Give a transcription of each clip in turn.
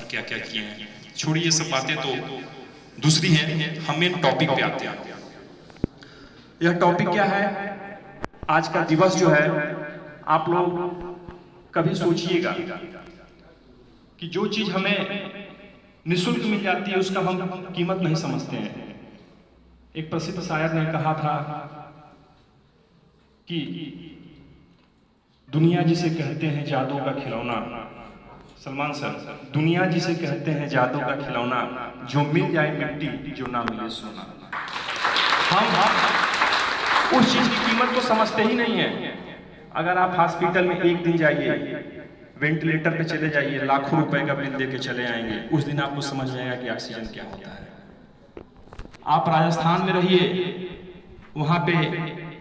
और क्या क्या किए हैं। छोड़िए ये सब बातें तो दूसरी हैं, हम मेन टॉपिक पे आते हैं। यह टॉपिक क्या है? आज का दिवस जो है, आप लोग कभी सोचिएगा कि जो चीज हमें निःशुल्क मिल जाती है उसका हम कीमत नहीं समझते हैं। एक प्रसिद्ध शायर ने कहा था कि दुनिया जिसे कहते हैं जादू का खिलौना, सलमान सर, दुनिया जिसे कहते हैं जादू का खिलौना, जो मिल जाए मिट्टी जो ना मिले सोना। हम उस चीज की कीमत को समझते ही नहीं है। अगर आप हॉस्पिटल में एक दिन जाइए, वेंटिलेटर पे चले जाइए, लाखों रुपए का बिल देके चले आएंगे, उस दिन आपको समझ में आएगा कि ऑक्सीजन क्या होता है। आप राजस्थान में रहिए, वहां पे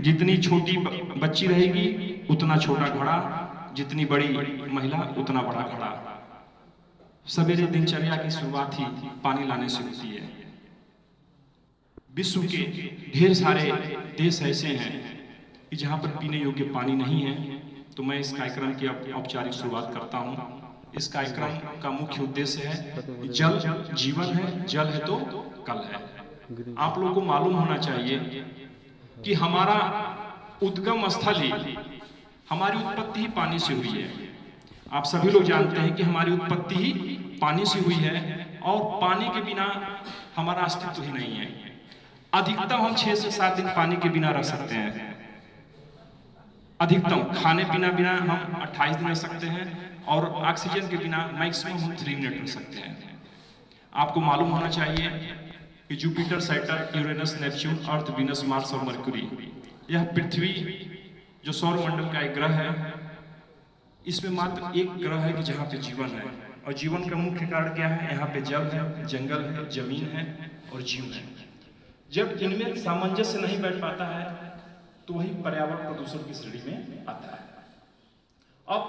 जितनी छोटी बच्ची रहेगी उतना छोटा घड़ा, जितनी बड़ी महिला उतना बड़ा घड़ा। सवेरे दिनचर्या की शुरुआत ही पानी लाने से होती है। विश्व के ढेर सारे देश ऐसे हैं कि जहां पर पीने योग्य पानी नहीं है। तो मैं इस कार्यक्रम की औपचारिक शुरुआत करता हूं। इस कार्यक्रम का मुख्य उद्देश्य है जल जीवन है, जल है तो कल है। आप लोगों को मालूम होना चाहिए कि हमारा उद्गम स्थल ही, हमारी उत्पत्ति ही पानी से हुई है। आप सभी लोग जानते हैं कि हमारी उत्पत्ति ही पानी से हुई है और पानी के बिना हमारा अस्तित्व ही नहीं है। अधिकतम हम 6 से 7 दिन पानी के बिना रह सकते हैं। अधिकतम खाने पीना बिना हम 28 दिन रह सकते हैं और ऑक्सीजन के बिना मैक्सिमम हम 3 मिनट रह सकते हैं। आपको मालूम होना चाहिए कि जुपिटर, सैटर्न, यूरेनस, नेपच्यून, अर्थ, वीनस, मार्स और मरकुरी, यह पृथ्वी जो सौर मंडल का एक ग्रह है, इसमें मात्र एक ग्रह है कि जहाँ पे जीवन है। और जीवन का मुख्य कारण क्या है? यहाँ पे जल है, जंगल है, जमीन है और जीव है। जब इनमें सामंजस्य नहीं बैठ पाता है तो वही पर्यावरण प्रदूषण की श्रेणी में आता है। अब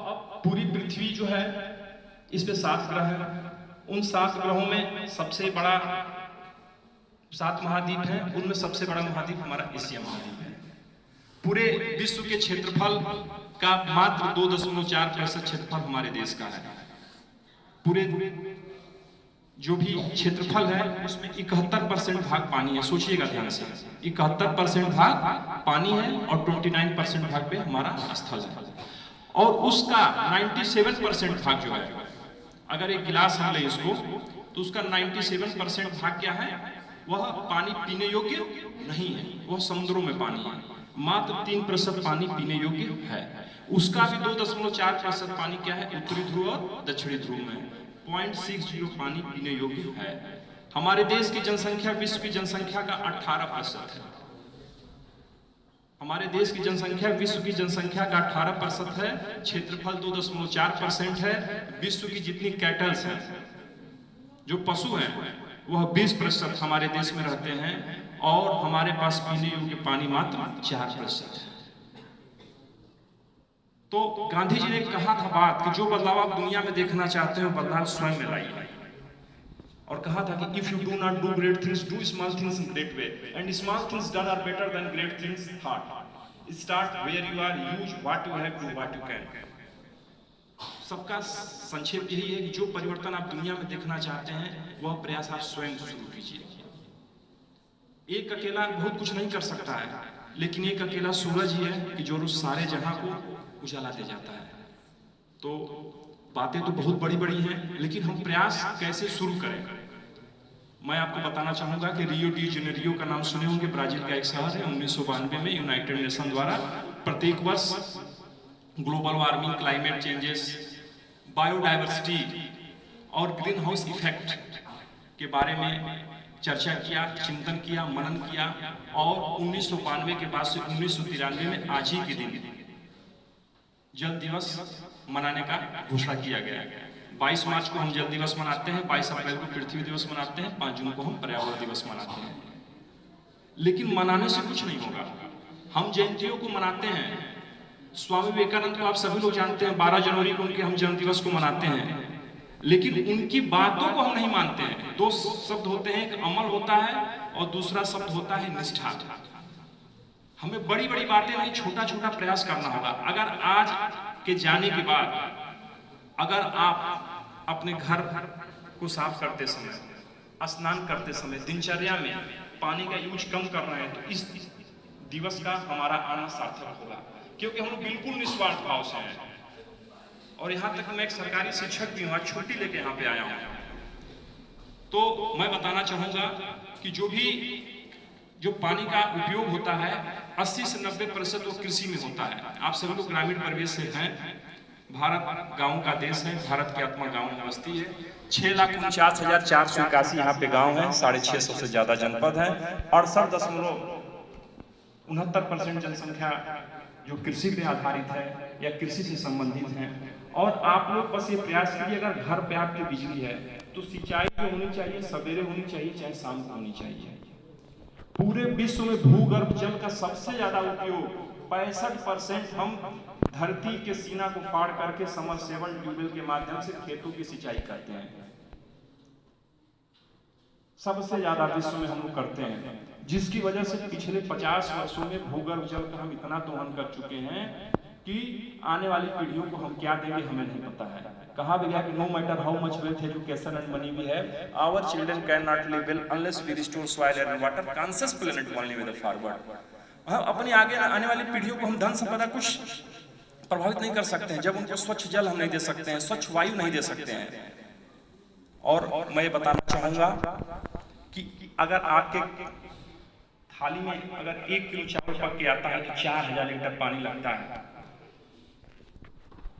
पूरी पृथ्वी जो है, इस पे 7 ग्रह है। उन 7 ग्रहों में सबसे बड़ा 7 महाद्वीप हैं, उनमें सबसे बड़ा महाद्वीप हमारा एशिया महाद्वीप है। पूरे विश्व के क्षेत्रफल का मात्र 2.4% क्षेत्रफल हमारे देश का है। पूरे जो भी क्षेत्रफल है उसमें 71% भाग पानी है। सोचिएगा ध्यान से, 71% भाग पानी है और 29% भाग पे हमारा स्थल है। और उसका 97% भाग जो है, अगर एक गिलास हम ले इसको, तो उसका 97% भाग क्या है? वह पानी पीने योग्य नहीं है, वह समुद्रों में पानी है। मात्र 3% पानी पीने योग्य है। उसका भी 2.4% पानी क्या है? उत्तरी ध्रुव और दक्षिणी ध्रुव में 0.60 पानी पीने योग्य है। हमारे देश की जनसंख्या विश्व की जनसंख्या का 18% है। हमारे देश की जनसंख्या विश्व की जनसंख्या का 18% है। क्षेत्रफल 2.4% है। विश्व की जितनी कैटल्स हैं, जो पशु हैं, वह 20% हमारे देश में रहते हैं और हमारे पास पीने योग्य पानी मात्र 4% है। तो गांधी जी ने कहा था बात कि जो बदलाव आप दुनिया में देखना चाहते हो, बदलाव स्वयं में लाइए। और कहा था कि if you do not do great things, do small things in great way, and small things done are better than great things thought. Start where you are, use what you have, do what you can. सबका संक्षेप यही है कि जो परिवर्तन आप दुनिया में देखना चाहते हैं, वह प्रयास आप स्वयं शुरू कीजिए। एक अकेला बहुत कुछ नहीं कर सकता है, लेकिन एक अकेला सूरज ही है कि जो सारे जहां को उजाला दे जाता है। तो बातें तो बहुत बड़ी बड़ी हैं, लेकिन हम प्रयास कैसे शुरू करें? मैं आपको बताना चाहूंगा कि रियो डी जेनेरियो का नाम सुने होंगे, ब्राजील का एक शहर है। 1992 में यूनाइटेड नेशन द्वारा प्रत्येक वर्ष global warming, climate changes, biodiversity और ग्रीन हाउस इफेक्ट के बारे में चर्चा किया, चिंतन किया, मनन किया। और 1992 के बाद से 1993 में आज ही के दिन जल दिवस मनाने का घोषणा किया गया। 22 मार्च को हम जल दिवस मनाते हैं, 22 अप्रैल को पृथ्वी दिवस मनाते हैं, 5 जून को हम पर्यावरण दिवस मनाते हैं। लेकिन मनाने से कुछ नहीं होगा। हम जयंतियों को मनाते हैं। स्वामी विवेकानंद को आप सभी लोग जानते हैं, 12 जनवरी को उनके हम जन्म दिवस को मनाते हैं, लेकिन उनकी बातों को हम नहीं मानते हैं। 2 शब्द होते हैं, एक अमल होता है और दूसरा शब्द होता है निष्ठा। हमें बड़ी बड़ी बातें नहीं, छोटा छोटा प्रयास करना होगा। अगर आज के जाने के बाद अगर आप अपने घर को साफ करते समय, स्नान करते समय, दिनचर्या में पानी का यूज कम कर रहे हैं, तो इस दिवस का हमारा आना सार्थक होगा, क्योंकि हम बिल्कुल निस्वार्थ भाव से हैं। और यहाँ तक मैं एक सरकारी शिक्षक भी हूँ, छुट्टी लेके यहाँ पे आया हूँ। तो मैं बताना चाहूंगा कि जो पानी का उपयोग होता है 80 से 90% वो कृषि में होता है। आप सभी लोग ग्रामीण परिवेश से हैं, भारत गांव का देश है, भारत की आत्मा गांव में बसती है। 6,49,481 यहाँ पे गांव है, 650 से ज्यादा जनपद है, 68.69% जनसंख्या जो कृषि पे आधारित है या कृषि से संबंधित है। और आप लोग बस ये प्रयास कीजिए, अगर घर पे आपकी बिजली है तो सिंचाई जो होनी चाहिए सवेरे होनी चाहिए, चाहे शाम को होनी चाहिए। पूरे विश्व में भूगर्भ जल का सबसे ज्यादा उपयोग 65% हम धरती के सीना को फाड़ करके समरसेबल ट्यूबवेल के माध्यम से खेतों की सिंचाई करते हैं। सबसे ज्यादा विश्व में हम लोग करते हैं, जिसकी वजह से पिछले 50 वर्षों में भूगर्भ जल का हम इतना दोहन कर चुके हैं कि आने वाली पीढ़ियों को हम क्या देंगे हमें नहीं पता है। कहा भी गया कि no matter how much wealth education and money we have, our children can not live well unless we restore soil and water, conscious planet only with the forward. हम अपनी आगे आने वाली पीढ़ियों को हम धन संपदा कुछ प्रभावित नहीं कर सकते हैं जब उनको स्वच्छ जल हम नहीं दे सकते हैं, स्वच्छ वायु नहीं दे सकते हैं। और मैं ये बताना चाहूंगा कि अगर आपके थाली में अगर 1 किलो चावल पक के आता है तो 4000 लीटर पानी लगता है।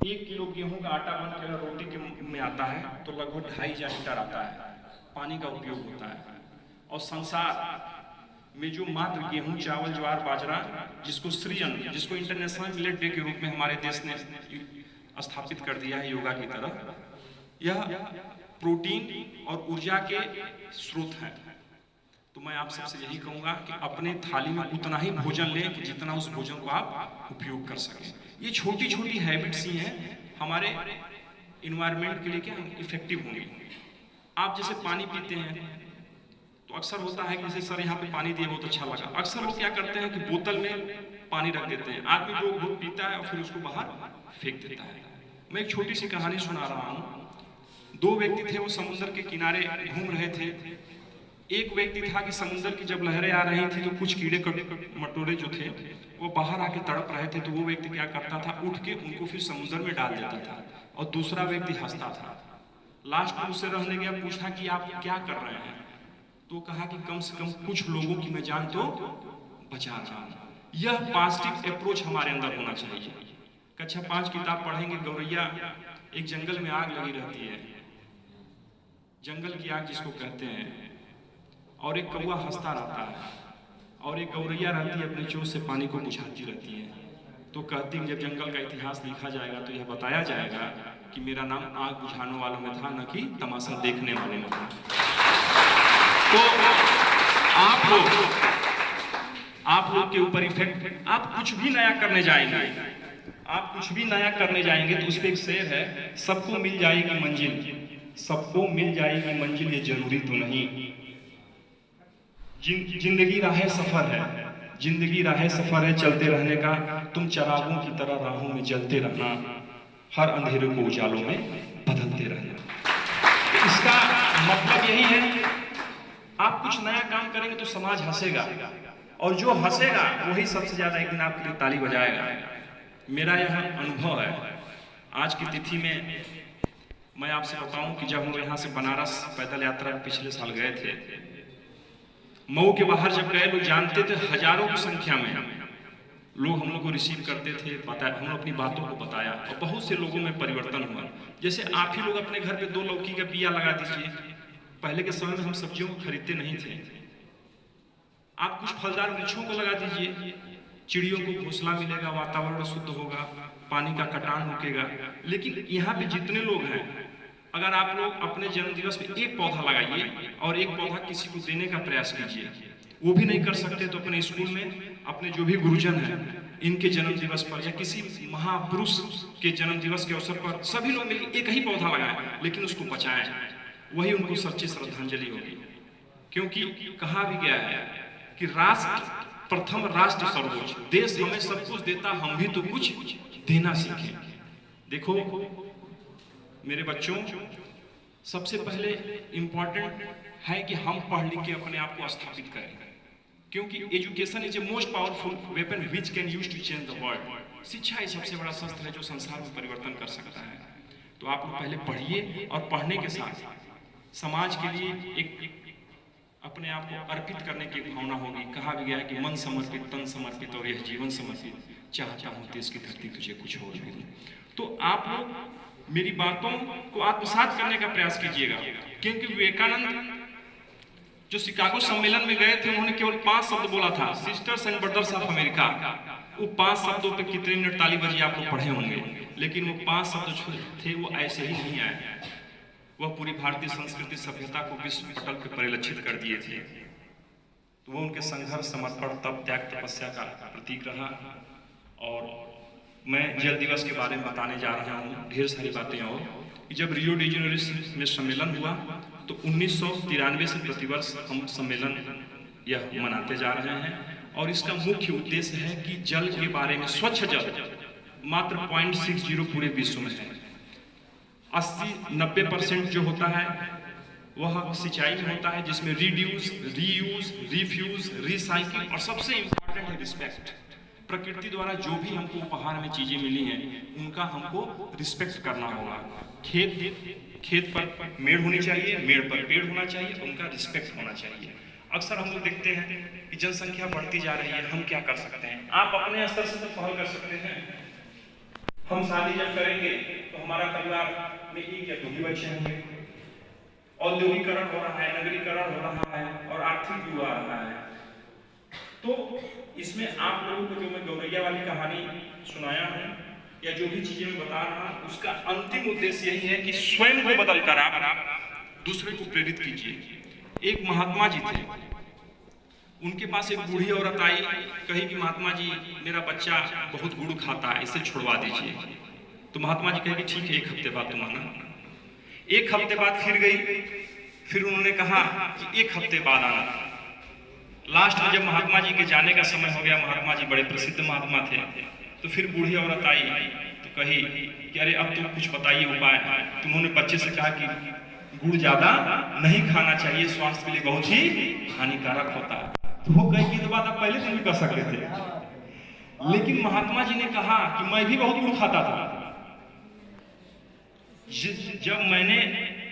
1 किलो गेहूं का आटा बन के रोटी के में आता है तो लगभग 2500 लीटर आता है, पानी का उपयोग होता है। और संसार में जो मात्र गेहूं, चावल, ज्वार, बाजरा, जिसको सृजन, जिसको इंटरनेशनल मिलेट डे के रूप में हमारे देश ने स्थापित कर दिया है योगा की तरह, यह प्रोटीन और ऊर्जा के स्रोत हैं। तो मैं आप सबसे यही कहूंगा कि अपने थाली में उतना ही भोजन लें कि जितना उस भोजन को आप उपयोग कर सकें। ये छोटी छोटी हैबिट्स ही हैं हमारे इन्वायरमेंट के लिए क्या इफेक्टिव होंगी। आप जैसे पानी पीते हैं तो अक्सर होता है कि जैसे सर यहाँ पे पानी दिए बहुत अच्छा लगा, अक्सर लोग क्या करते हैं कि बोतल में पानी रख देते हैं, आदमी जो घूट पीता है और फिर उसको बाहर फेंक देता है। मैं एक छोटी सी कहानी सुना रहा हूँ। 2 व्यक्ति थे, वो समुद्र के किनारे घूम रहे थे। एक व्यक्ति था कि समुद्र की जब लहरें आ रही थी तो कुछ कीड़े मटोरे जो थे वो बाहर आके तड़प रहे थे, तो वो व्यक्ति क्या करता था, उठ के उनको फिर समुद्र में डाल देता था और दूसरा व्यक्ति हंसता था। लास्ट में उससे रहने गया, पूछा कि आप क्या कर रहे हैं, तो कहा कि कम से कम कुछ लोगों की मैं जान तो बचा रहा हूं। यह पॉजिटिव अप्रोच हमारे अंदर होना चाहिए। कक्षा 5 किताब पढ़ेंगे, गौरैया, एक जंगल में आग लगी रहती है, जंगल की आग जिसको कहते हैं, और एक कौवा हंसता रहता है और एक गौरैया रहती है अपने चोंच से पानी को बुझाती रहती है। तो कहती है जब जंगल का इतिहास लिखा जाएगा तो यह बताया जाएगा कि मेरा नाम आग बुझाने वालों में था, न कि तमाशा देखने वाले में था। तो आप लोग के ऊपर इफेक्ट, आप कुछ भी नया करने जाएंगे, तो उस पर एक शेर है, सबको मिल जाएगी मंजिल, सबको मिल जाएगी मंजिल, ये जरूरी तो नहीं। जिंदगी राह सफर है, जिंदगी राह सफर है चलते रहने का, तुम चरागों की तरह राहों में जलते रहना, हर अंधेरे को उजालों में बदलते रहना। इसका मतलब यही है, आप कुछ नया काम करेंगे तो समाज हंसेगा, और जो हंसेगा वही सबसे ज्यादा एक दिन आपके लिए ताली बजाएगा। मेरा यह अनुभव है। आज की तिथि में मैं आपसे बताऊं कि जब हम यहाँ से बनारस पैदल यात्रा पिछले साल गए थे, मऊ के बाहर जब गए, लोग जानते थे हजारों की संख्या में लोग हम लोग को रिसीव करते थे, बताया, हम लोग अपनी बातों को बताया, और बहुत से लोगों में परिवर्तन हुआ। जैसे आप ही लोग अपने घर पे 2 लौकी का बिया लगा दीजिए। पहले के समय में हम सब्जियों को खरीदते नहीं थे, आप कुछ फलदार वृक्षों को लगा दीजिए, चिड़ियों को घोंसला मिलेगा, वातावरण शुद्ध होगा, पानी का कटान रुकेगा। लेकिन यहाँ पे जितने लोग हैं, अगर आप लोग अपने जन्मदिवस पे 1 पौधा लगाइए और 1 पौधा किसी को देने का प्रयास कीजिए, वो भी नहीं कर सकते तो अपने स्कूल में अपने जो भी गुरुजन हैं, इनके जन्मदिवस पर या किसी महापुरुष के जन्मदिवस के अवसर पर सभी लोग मिलकर 1 ही पौधा लगाएं, लेकिन उसको बचाएं। वही उनको सच्ची श्रद्धांजलि होगी। क्योंकि कहा भी गया है कि राष्ट्र प्रथम, राष्ट्र सर्वोच्च। देश हमें सब कुछ देता, हम भी तो कुछ देना सीखें। देखो मेरे बच्चों, सबसे पहले इम्पॉर्टेंट है कि हम पढ़ लिख के अपने आप को स्थापित करें, क्योंकि education is a most powerful weapon which can use to change the world. शिक्षा ही सबसे बड़ा शस्त्र है जो संसार में परिवर्तन कर सकता है। तो आप लोग पहले पढ़िए और पढ़ने के साथ समाज के लिए एक अपने आप को अर्पित करने की भावना होगी। कहा भी गया है कि मन समर्पित, तन समर्पित और यह जीवन समर्पित, चाहता हूँ देश की धरती तुझे कुछ और भी। तो आप लोग मेरी बातों को आत्मसात करने का प्रयास कीजिएगा, क्योंकि विवेकानंद जो शिकागो सम्मेलन में गए थे उन्होंने केवल 5 शब्द बोला था, sisters and brothers of America. वो 5 शब्दों पे कितने मिनट ताली बजी आप लोग पढ़े होंगे, लेकिन वो 5 शब्द जो थे वो ऐसे ही नहीं आए, वह पूरी भारतीय संस्कृति सभ्यता को विश्व पटल पर परिलक्षित कर दिए थे। तो वो उनके संघर्ष, समर्पण, तप, त्याग, तपस्या का प्रतीक रहा। और मैं जल दिवस के बारे में बताने जा रहा हूँ, ढेर सारी बातें। और जब रियो डी जेनेरो में सम्मेलन हुआ तो 1993 से प्रतिवर्ष हम सम्मेलन यह मनाते जा रहे हैं, और इसका मुख्य उद्देश्य है कि जल के बारे में, स्वच्छ जल मात्र 0.60 पूरे विश्व में है। 80-90% जो होता है वह सिंचाई में होता है, जिसमें रिड्यूस, रीयूज, रिफ्यूज, रिसाइकिल और सबसे इंपॉर्टेंट है रिस्पेक्ट। प्रकृति द्वारा जो भी हमको उपहार में चीजें मिली हैं उनका हमको रिस्पेक्ट करना होगा। खेत पर मेड़ होनी चाहिए, मेड़ पर पेड़ होना चाहिए, उनका रिस्पेक्ट होना चाहिए। अक्सर हम लोग देखते हैं कि जनसंख्या बढ़ती जा रही है, हम क्या कर सकते हैं? आप अपने स्तर से तो पहल कर सकते हैं। हम शादी जब करेंगे तो हमारा परिवार में एक या 2 ही बच्चे होंगे। औद्योगिकरण हो रहा है, नगरीकरण हो रहा है और आर्थिक युग आ रहा है। तो इसमें आप लोगों को जो मैं गौरैया वाली कहानी सुनाया हूँ या जो भी चीजें मैं बता रहा हूँ, उसका अंतिम उद्देश्य यही है कि स्वयं को बदलकर आप दूसरे को प्रेरित कीजिए। एक महात्मा जी थे, उनके पास एक बूढ़ी औरत आई, कही कि महात्मा जी मेरा बच्चा बहुत गुड़ खाता है, इसे छुड़वा दीजिए। तो महात्मा जी कहे कि ठीक है, 1 हफ्ते बाद तुम आना। 1 हफ्ते बाद फिर गई, फिर उन्होंने कहा कि 1 हफ्ते बाद आना। लास्ट में जब महात्मा जी के जाने का समय हो गया, महात्मा जी बड़े प्रसिद्ध महात्मा थे, तो फिर बूढ़ी औरत आई तो कही कि अरे अब तुम कुछ बताइए उपाय। तुमने बच्चे से कहा कि गुड़ ज्यादा नहीं खाना चाहिए, स्वास्थ्य के लिए बहुत ही हानिकारक होता है। तो वो कही कि तो बात आप पहले से भी कर सकते थे, लेकिन महात्मा जी ने कहा कि मैं भी बहुत गुड़ खाता था। जब मैंने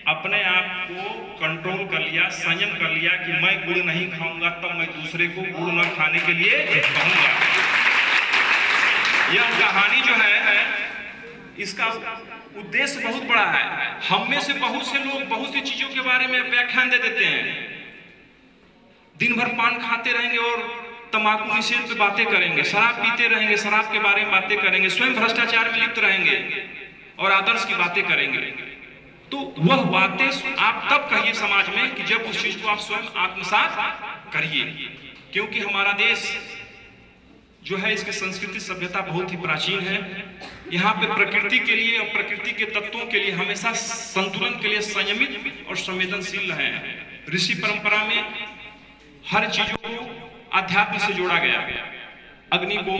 अपने आप को कंट्रोल कर लिया, संयम कर लिया कि मैं गुड़ नहीं खाऊंगा, तब मैं दूसरे को गुड़ न खाने के लिए कहूंगा। यह कहानी जो है इसका उद्देश्य बहुत बड़ा है। हम में से बहुत से लोग बहुत सी चीजों के बारे में व्याख्यान दे देते हैं, दिन भर पान खाते रहेंगे और तंबाकू निषेध पे बातें करेंगे, शराब पीते रहेंगे, शराब के बारे में बातें करेंगे, स्वयं भ्रष्टाचार में लिप्त रहेंगे और आदर्श की बातें करेंगे। तो वह बातें आप तब कहिए समाज में कि जब उस चीज को आप स्वयं आत्मसात करिए, क्योंकि हमारा देश जो है इसकी संस्कृति सभ्यता बहुत ही प्राचीन है। यहाँ पे प्रकृति के लिए और प्रकृति के तत्वों के लिए हमेशा संतुलन के लिए संयमित और संवेदनशील रहे हैं। ऋषि परंपरा में हर चीजों को अध्यात्म से जोड़ा गया, अग्नि को,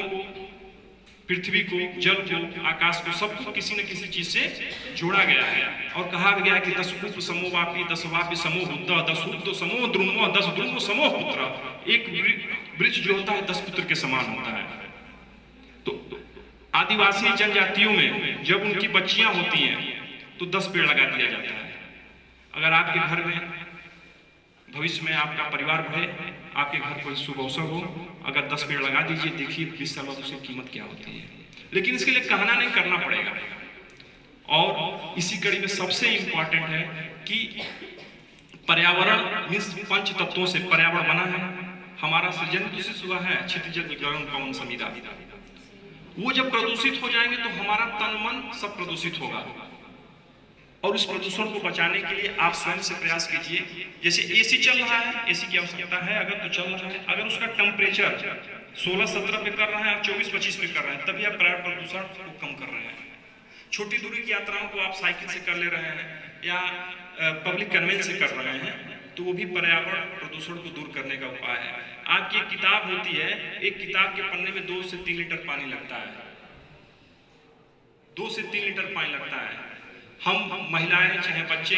पृथ्वी को, जल को, आकाश को, सबको किसी न किसी चीज से जोड़ा गया है। और कहा गया है कि 10 पुत्र समोवापी 10 वापी समो बुद्ध 10 पुत्र समो द्रुमो 10 द्रुमो समो पुत्र। एक वृक्ष जो होता है 10 पुत्र के समान होता है। तो आदिवासी जनजातियों में जब उनकी बच्चियां होती हैं तो 10 पेड़ लगा दिया जाता है। अगर आपके घर में भविष्य में आपका परिवार बढ़े, आपके घर कोई शुभ अवसर हो, अगर 10 पेड़ लगा दीजिए, देखिए 20 साल बाद उसकी कीमत क्या होती है। लेकिन इसके लिए कहना नहीं, करना पड़ेगा। और इसी कड़ी में सबसे इंपॉर्टेंट है कि पर्यावरण मीन्स 5 तत्वों से पर्यावरण बना है। हमारा सृजन दूषित हुआ है, क्षितिज गगन पवन समिधा। वो जब प्रदूषित हो जाएंगे तो हमारा तन मन सब प्रदूषित होगा। और उस प्रदूषण को बचाने के लिए आप स्वयं से प्रयास कीजिए। जैसे एसी चल रहा है, एसी की आवश्यकता है अगर तो चल रहा है, अगर उसका टेम्परेचर 16-17 पे कर रहा है, 24-25 पे कर रहे हैं, तभी आप पर्यावरण प्रदूषण को कम कर रहे हैं। छोटी दूरी की यात्राओं को आप साइकिल से कर ले रहे हैं या पब्लिक कन्वेंस से कर रहे हैं, तो वो भी पर्यावरण प्रदूषण को दूर करने का उपाय है। आपकी एक किताब होती है, एक किताब के पन्ने में 2 से 3 लीटर पानी लगता है, 2 से 3 लीटर पानी लगता है। हम महिलाएं चाहे बच्चे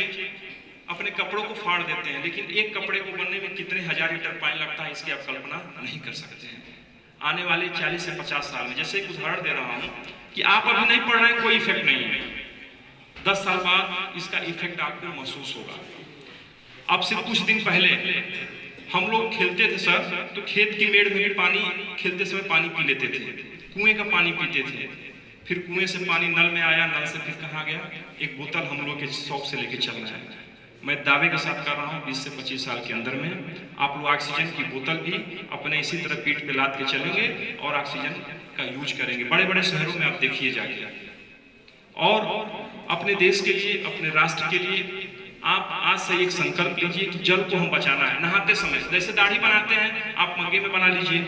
अपने कपड़ों को फाड़ देते हैं, लेकिन एक कपड़े को बनने में कितने हजार लीटर पानी लगता है इसकी आप कल्पना नहीं कर सकते हैं। आने वाले 40 से 50 साल में, जैसे एक उदाहरण दे रहा हूं कि आप अभी नहीं पढ़ रहे हैं, कोई इफेक्ट नहीं है, 10 साल बाद इसका इफेक्ट आपको महसूस होगा। अब से कुछ दिन पहले हम लोग खेलते थे सर, तो खेत की मेड़ में भी पानी खेलते समय पानी पी लेते थे, कुएं का पानी पीते थे, फिर कुएं से पानी नल में आया, नल से फिर कहाँ गया, एक बोतल हम लोग के शौक से लेके चल रहा है। मैं दावे के साथ कर रहा हूँ 20 से 25 साल के अंदर में आप लोग ऑक्सीजन की बोतल भी अपने इसी तरह पीठ पे लाद के चलेंगे और ऑक्सीजन का यूज करेंगे। बड़े बड़े शहरों में आप देखिए जाके, और अपने देश के लिए, अपने राष्ट्र के लिए आप आज से एक संकल्प लीजिए कि जल को हम बचाना है। नहाते समय जैसे दाढ़ी बनाते हैं, आप मग्गे में बना लीजिए।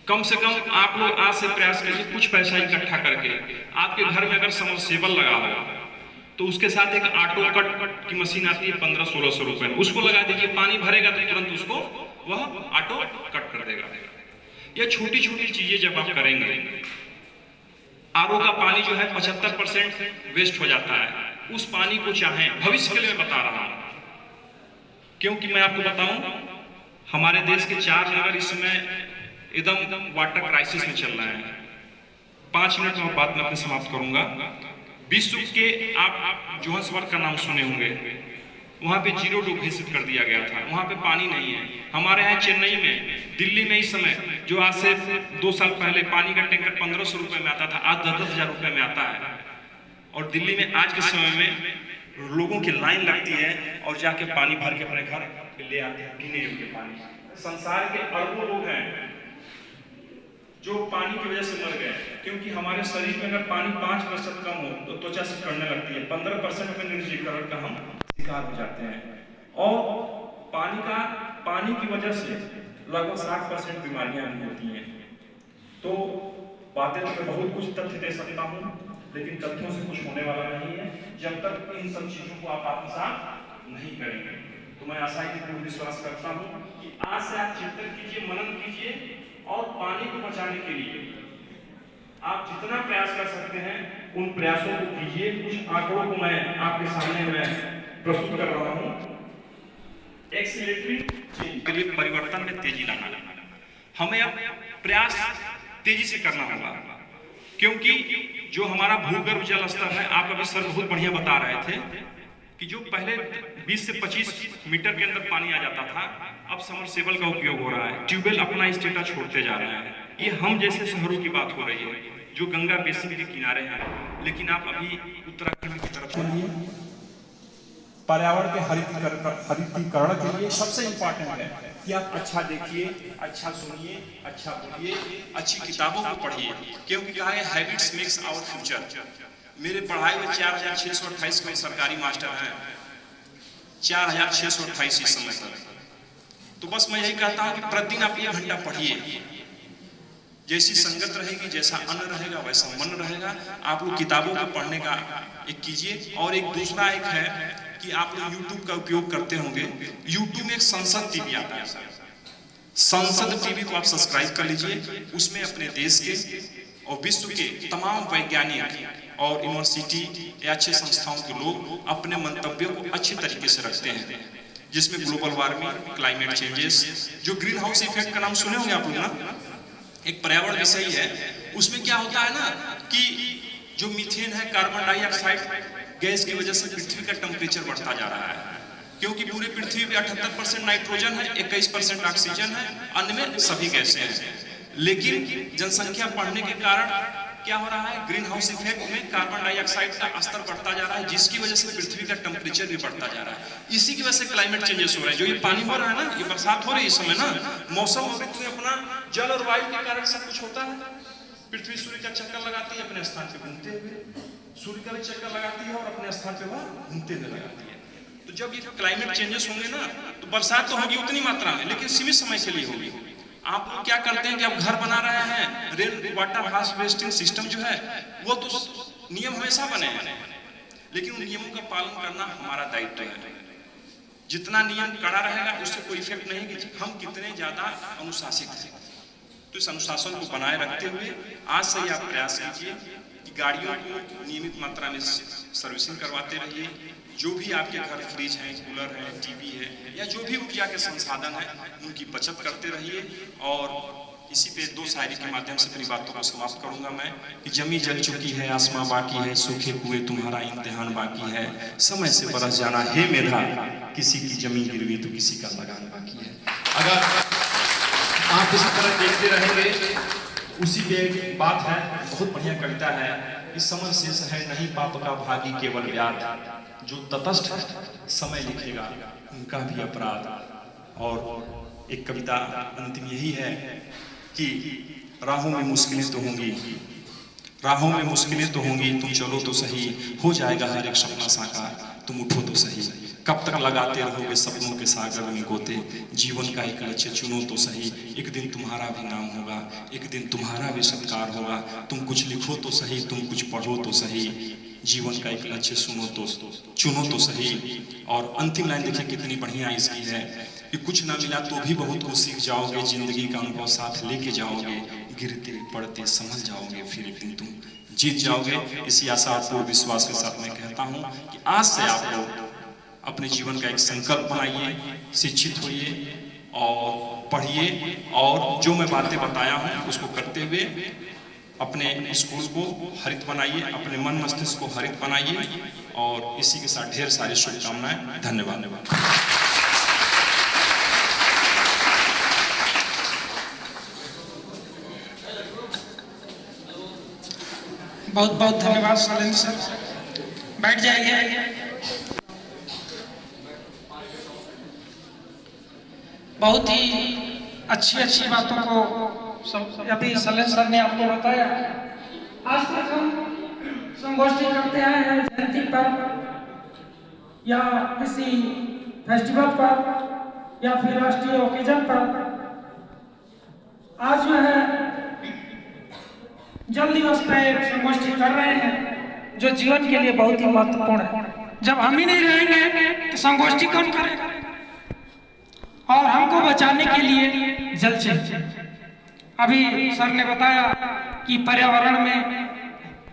कम से कम आप लोग आज से प्रयास कीजिए कुछ पैसा इकट्ठा करके, आपके घर में अगर समरसेबल लगा हो तो उसके साथ एक ऑटो कट की मशीन आती है 1500-1600 रुपए में, उसको लगा दीजिए। पानी भरेगा तो तुरंत उसको वह ऑटो कट कर देगा। ये छोटी छोटी चीजें जब आप करेंगे, आरओ का पानी जो है 75% वेस्ट हो जाता है। उस पानी को चाहें, भविष्य के लिए मैं बता रहा हूं, क्योंकि मैं आपको बताऊं हमारे देश के 4 नगर इस समय एकदम वाटर क्राइसिस में चल रहे हैं। 5 मिनट में बात मैं अपनी समाप्त करूंगा। विश्व के आप जोहान्सबर्ग का नाम सुने होंगे, वहां पे 0 डिग्री घोषित कर दिया गया था, वहां पे पानी नहीं है। हमारे यहाँ चेन्नई में, दिल्ली में इस समय जो आज से 2 साल पहले पानी का टैंकर 1500 रुपए में आता था, आज 10-10 हजार रुपए में आता है। और दिल्ली में आज के समय में लोगों की लाइन लगती है और जाके पानी भर के अपने घर ले आते हैं पीने योग्य पानी। संसार के अरबों लोग हैं जो पानी की वजह से मर गए, क्योंकि हमारे शरीर में अगर पानी 5% कम हो तो त्वचा सिकुड़ने लगती है, 15% में निर्जलीकरण का हम शिकार हो जाते हैं। और पानी की वजह से लगभग 60% बीमारियां भी होती हैं। तो बातें तो मैं बहुत कुछ तथ्य दे सकता हूँ, लेकिन तथ्यों से कुछ होने वाला नहीं है जब तक इन सब चीजों को आप आत्मसात नहीं करेंगे। तो मैं आशा की पूर्ण विश्वास करता हूँ कि आज से आप चिंतन कीजिए, मनन कीजिए, और पानी को बचाने के लिए आप जितना प्रयास कर सकते हैं उन प्रयासों को कीजिए। कुछ आंकड़ों को मैं आपके सामने मैं प्रस्तुत कर रहा हूं। एक्सीलरेटरी चेंज के लिए परिवर्तन में तेजी लाना, हमें अब प्रयास तेजी से करना होगा, क्योंकि जो हमारा भूगर्भ जल स्तर है, आप अभी सर बहुत बढ़िया बता रहे थे कि जो पहले 20 से 25 मीटर के अंदर पानी आ जाता था, अब समरसेबल का उपयोग हो रहा है, ट्यूबवेल अपना स्टेटा छोड़ते जा रहे हैं। ये हम जैसे शहरों की बात हो रही है जो गंगा बेसिन के किनारे हैं, लेकिन आप अभी उत्तराखंड की तरफ चलिए, पर्यावरण के हरितीकरण के लिए सबसे इम्पोर्टेंट है कि आप अच्छा देखिए, अच्छा सुनिए, अच्छा बोलिए, अच्छी किताबों को पढ़िए, क्योंकि कहा है हैबिट्स मेक्स आवर फ्यूचर। मेरे पढ़ाई में 4628 के सरकारी मास्टर हैं, 4628 इस समय तक। तो बस मैं यही कहता हूं कि प्रतिदिन आप 1 घंटा पढ़िए। जैसी संगत रहेगी, जैसा अन्न रहेगा वैसा मन रहेगा। आप लोग किताबों को पढ़ने का एक कीजिए। और एक दूसरा एक है कि आप लोग YouTube का उपयोग करते होंगे। YouTube में एक संसद टीवी आता है, संसद टीवी को आप सब्सक्राइब कर लीजिए। उसमें अपने देश के और विश्व के तमाम वैज्ञानिक और यूनिवर्सिटी या अच्छे संस्थाओं के लोग अपने मंतव्यों को अच्छे तरीके से रखते हैं, जिसमें ग्लोबल वार्मिंग, क्लाइमेट चेंजेस, जो ग्रीन हाउस इफेक्ट का नाम सुने होंगे आप लोग ना, एक पर्यावरण विषय है। उसमें क्या होता है ना कि जो मीथेन है, कार्बन डाइऑक्साइड गैस की वजह से पृथ्वी का टेम्परेचर बढ़ता जा रहा है, क्योंकि पूरे पृथ्वी पे 78% नाइट्रोजन है, 21% ऑक्सीजन है, अन्य में सभी गैसें हैं। लेकिन जनसंख्या बढ़ने के कारण क्या हो रहा है, ग्रीन हाउस इफेक्ट में कार्बन डाइऑक्साइड का स्तर बढ़ता जा रहा है, जिसकी वजह से पृथ्वी का टेम्परेचर भी बढ़ता जा रहा है। इसी की वजह से क्लाइमेट चेंजेस हो रहे हैं। जो ये पानी हो रहा है ना, ये बरसात हो रही है इस समय ना, मौसम और ऋतु अपना जल और वायु के कारण सब कुछ होता है। पृथ्वी सूर्य का चक्कर लगाती है अपने स्थान पे घूमते हुए, सूर्य का भी चक्कर लगाती है और अपने स्थान पे वह घूमते हुए लगाती है। तो जब ये क्लाइमेट चेंजेस होंगे ना, तो बरसात तो होगी उतनी मात्रा में, लेकिन सीमित समय के लिए होगी। आप लोग क्या करते हैं कि आप घर बना रहे हैं, रेन वाटर हार्वेस्टिंग सिस्टम जो है वो तो नियम हमेशा बने हैं, लेकिन उन नियमों का पालन करना हमारा दायित्व है। जितना नियम कड़ा रहेगा उससे कोई इफेक्ट नहीं कि हम कितने ज्यादा अनुशासित हैं। तो इस अनुशासन को बनाए रखते हुए आज से ही आप प्रयास कीजिए कि गाड़ियों को नियमित मात्रा में सर्विसिंग करवाते रहिए। जो भी आपके घर फ्रिज है, कूलर है, टीवी है या जो भी ऊर्जा के संसाधन है उनकी बचत करते रहिए। और इसी पे दो शायरी के माध्यम से अपनी बातों को समाप्त करूंगा मैं कि जमी जल चुकी है, आसमां बाकी है, सूखे कुएं तुम्हारा इम्तिहान बाकी है, समय से बरस जाना हे मेधा, किसी की जमीन गिरवी तो किसी का लगान बाकी है। अगर आप इसी तरह देखते रहेंगे, उसी पे एक बात है, बहुत बढ़िया कविता है कि समर शेष है नहीं पाप का भागी केवल व्याध, जो तटस्थ समय लिखेगा उनका भी अपराध। और एक कविता अंतिम यही है कि राहों में मुश्किलें तो होंगी, राहों में मुश्किलें तो होंगी, तुम चलो तो सही, हो जाएगा हर एक सपना साकार, तुम उठो तो सही। कब तक लगाते रहोगे सपनों के सागर में गोते, जीवन का एक लक्ष्य चुनो तो सही, एक दिन तुम्हारा भी नाम होगा, एक दिन तुम्हारा भी सत्कार होगा, तुम कुछ लिखो तो सही, तुम कुछ पढ़ो तो सही, जीवन का एक लक्ष्य चुनो तो सही। और अंतिम लाइन देखिए कितनी बढ़िया इसकी है कि कुछ ना मिला तो भी बहुत कुछ सीख जाओगे, जिंदगी का अनुभव साथ लेके जाओगे, गिरते पड़ते संभल जाओगे, फिर एक दिन तुम जीत जाओगे। इसी आशा और विश्वास के साथ मैं कहता हूँ कि आज से आप लोग अपने जीवन का एक संकल्प बनाइए, शिक्षित होइए और पढ़िए, और जो मैं बातें बताया हूँ उसको करते हुए अपने स्कूल को हरित बनाइए, अपने मन मस्तिष्क को हरित बनाइए। और इसी के साथ ढेर सारी शुभकामनाएं। धन्यवाद। बहुत बहुत धन्यवाद शैलेंद्र सर, बैठ जाइए। बहुत ही अच्छी बातों को अभी शैलेंद्र सर ने आपको बताया। आज तक हम संगोष्ठी करते आए हैं जयंती पर या किसी फेस्टिवल पर या फिर राष्ट्रीय ओकेजन पर। आज जो है जल दिवस पर संगोष्ठी कर रहे हैं जो जीवन के लिए बहुत ही महत्वपूर्ण है। जब हम ही नहीं रहेंगे तो संगोष्ठी कौन करेगा? और हमको बचाने के लिए जल चाहिए। अभी सर ने बताया कि पर्यावरण में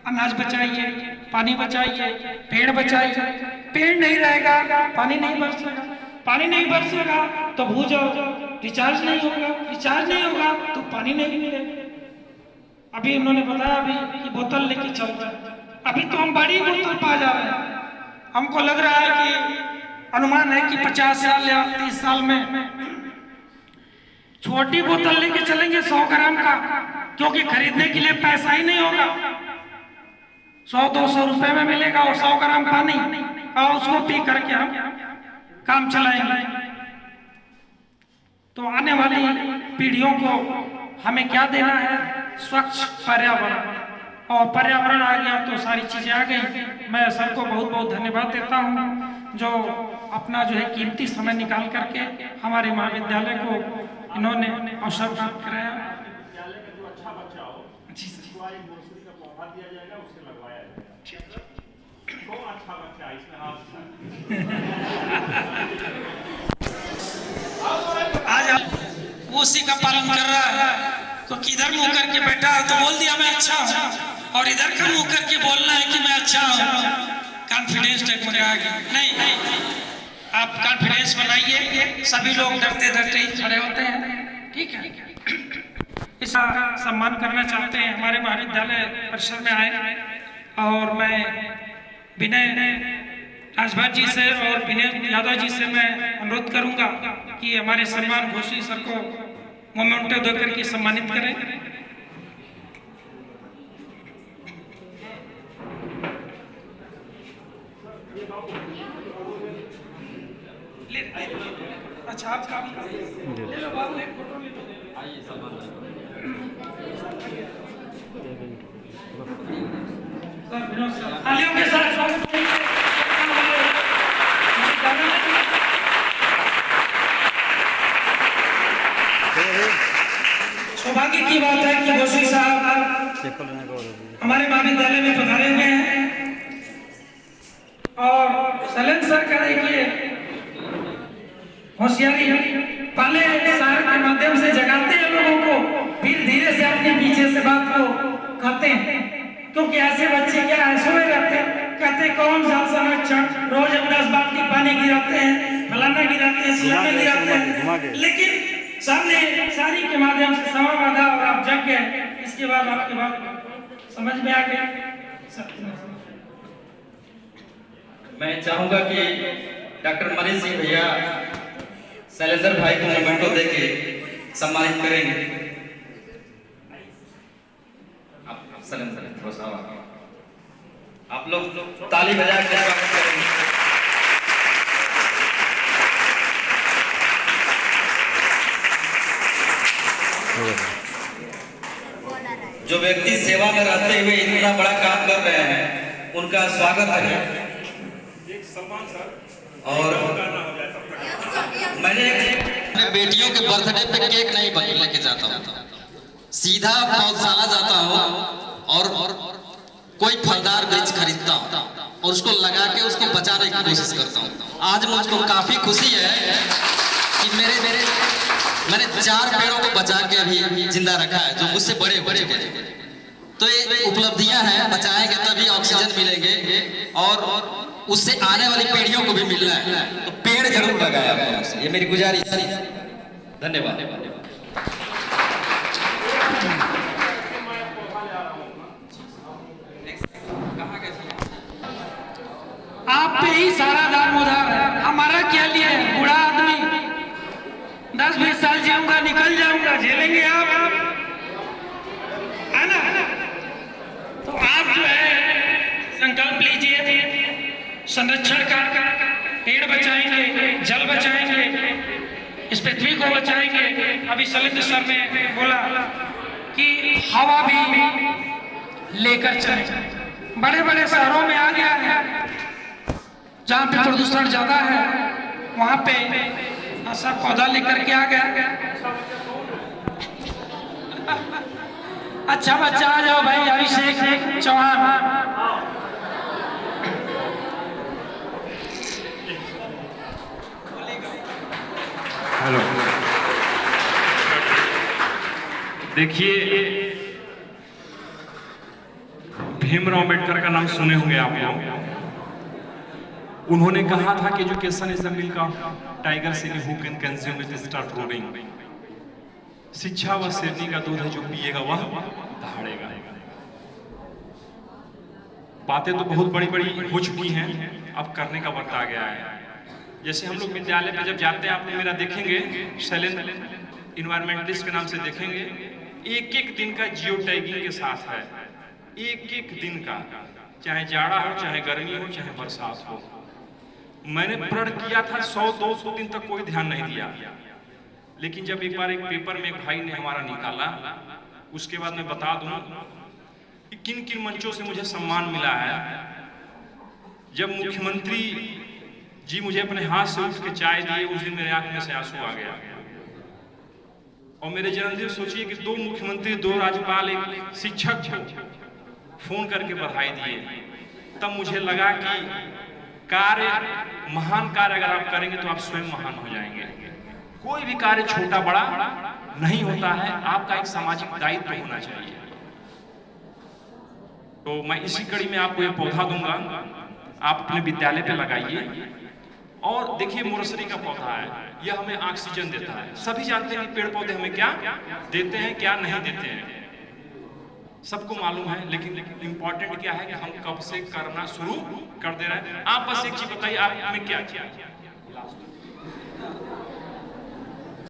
अनाज बचाइए, पानी बचाइए, पेड़ बचाइए। पेड़ नहीं रहेगा पानी नहीं बरसेगा, पानी नहीं बरसेगा तो भूजल रिचार्ज नहीं होगा, रिचार्ज नहीं होगा तो पानी नहीं मिलेगा। अभी उन्होंने बताया अभी कि बोतल लेके चल रहे हैं, अभी तो हम बड़ी बोतल पा जा रहे हैं। हमको लग रहा है कि अनुमान है कि 50 साल या 30 साल में छोटी बोतल लेके चलेंगे 100 ग्राम का, क्योंकि खरीदने के लिए पैसा ही नहीं होगा। 100-200 रुपए में मिलेगा और 100 ग्राम पानी, और उसको पी करके हम काम चलाएंगे। तो आने वाली पीढ़ियों को हमें क्या देना है? स्वच्छ पर्यावरण। और पर्यावरण आ गया तो सारी चीजें आ गई। मैं सबको बहुत बहुत धन्यवाद देता हूँ जो अपना जो है कीमती समय निकाल करके हमारे महाविद्यालय को इन्होंने अवसर प्राप्त कराया। विद्यालय का जो अच्छा बच्चा हो, का पौधा दिया जाएगा, उसे लगवाया जाएगा। तो अच्छा बच्चा इसमें आज उसी का पालन कर रहा है। तो किधर मुंह करके बैठा तो बोल दिया मैं अच्छा हूँ, और इधर का मुंह करके बोलना है कि मैं अच्छा हूँ। कॉन्फिडेंस टाइप में आ गया। नहीं, आप कॉन्फिडेंस बनाइए। सभी लोग डरते डरते ही खड़े होते हैं, ठीक है। इसका सम्मान करना चाहते हैं, हमारे महाविद्यालय परिसर में आए। और मैं विनय राजभर जी से और विनय यादव जी से मैं अनुरोध करूंगा कि हमारे सम्मान घोषी सर को मोमेंटो देकर के सम्मानित करें। अच्छा आपका ले लो, बाद में फोटो ले लो। आइए सम्मान सर, विनोद सर तालियों के साथ स्वागत करिए। सौभाग्य की बात है कि घोषी साहब हमारे महाविद्यालय में पधारे हुए हैं। और शैलेंद्र सर का देखिए होशियारी, पहले शहर के माध्यम से जगाते हैं लोगों को, फिर धीरे से अपने पीछे से बात को कहते हैं। क्योंकि ऐसे बच्चे क्या है, सोए रहते हैं, कहते कौन सा संरक्षण, रोज 10 बाल्टी पानी गिराते हैं, फलाना गिराते हैं, सिलाना गिराते हैं, लेकिन सामने सारी के माध्यम से समा बाधा और आप जग गए। इसके बाद आपके बात समझ में आ गया। मैं चाहूंगा कि डॉक्टर मनीष सिंह भैया शैलेंद्र भाई को मोमेंटो देके सम्मानित करेंगे। आप लोग ताली बजा के स्वागत करेंगे। जो व्यक्ति सेवा में रहते हुए इतना बड़ा काम कर रहे हैं, उनका स्वागत है। और मैंने बेटियों के बर्थडे पे केक नहीं लेके जाता हूँ, सीधा पौधशाला जाता हूँ और कोई फलदार वृक्ष खरीदता हूँ और उसको लगा के उसको बचाने की कोशिश करता हूँ। आज मुझको काफी खुशी है कि मैंने 4 पेड़ों को बचा के अभी जिंदा रखा है, जो मुझसे बड़े हो चुके हैं। तो ये उपलब्धियां हैं, बचाएंगे तभी ऑक्सीजन मिलेंगे और उससे आने वाली पीढ़ियों को भी मिलना है। तो पेड़ जरूर लगाया, ये मेरी गुजारिश है। धन्यवाद। आप पे ही सारा दारोमदार है, हमारा क्या लिए? बूढ़ा आदमी 10-20 साल जीऊंगा, निकल जाऊंगा, झेलेंगे आप, है ना? तो आप जो है संकल्प लीजिए संरक्षण का, पेड़ बचाएंगे, जल बचाएंगे, इस पृथ्वी को बचाएंगे। अभी शैलेंद्र सर ने बोला कि हवा भी लेकर चले। बड़े बड़े शहरों में आ गया है, जहाँ पे प्रदूषण ज्यादा है, वहां पे सब पौधा लेकर के आ गया। अच्छा बच्चा आ जाओ भाई, अभिषेक चौहान। हेलो, देखिए भीमराव अंबेडकर का नाम सुने होंगे आप लोग। उन्होंने कहा था कि education is the milk of tiger city who can consume it start roading. शिक्षा वह शेरनी का दूध है, जो पिएगा वह दहाड़ेगा। बातें तो बहुत बड़ी बड़ी हो चुकी हैं, अब करने का वक्त आ गया है। जैसे हम लोग विद्यालय में जब जाते हैं, आप मेरा देखेंगे शैलेंद्र इन्वायरमेंटलिस्ट के नाम से देखेंगे, एक दिन का जियो टैगिंग के साथ है, एक दिन का, चाहे जाड़ा हो, चाहे गर्मी हो, चाहे बरसात हो। मैंने प्रण किया था 100-200 दिन तक कोई ध्यान नहीं दिया, लेकिन जब एक बार एक पेपर में एक भाई ने हमारा निकाला, उसके बाद मैं बता दूं कि किन किन मंचों से मुझे सम्मान मिला है। जब मुख्यमंत्री जी मुझे अपने हाथ से उठ के चाय दिए, उस दिन मेरे आंख में से आंसू आ गया। और मेरे जन्मदिन सोचिए कि 2 मुख्यमंत्री, 2 राज्यपाल, एक शिक्षक को फोन करके बधाई दिए। तब मुझे लगा कि महान कार्य अगर आप करेंगे तो आप स्वयं महान हो जाएंगे। कोई भी कार्य छोटा बड़ा नहीं होता है, आपका एक सामाजिक दायित्व होना चाहिए। तो मैं इसी कड़ी में आपको ये पौधा दूंगा, आप अपने विद्यालय पे लगाइए। और देखिए मोरसरी का पौधा है, यह हमें ऑक्सीजन देता है। सभी जानते हैं कि पेड़ पौधे हमें क्या देते हैं, क्या नहीं देते हैं, सबको मालूम है। लेकिन इंपॉर्टेंट क्या है कि हम कब से करना शुरू कर दे रहे हैं। आप बस एक चीज बताइए, आपने क्या किया?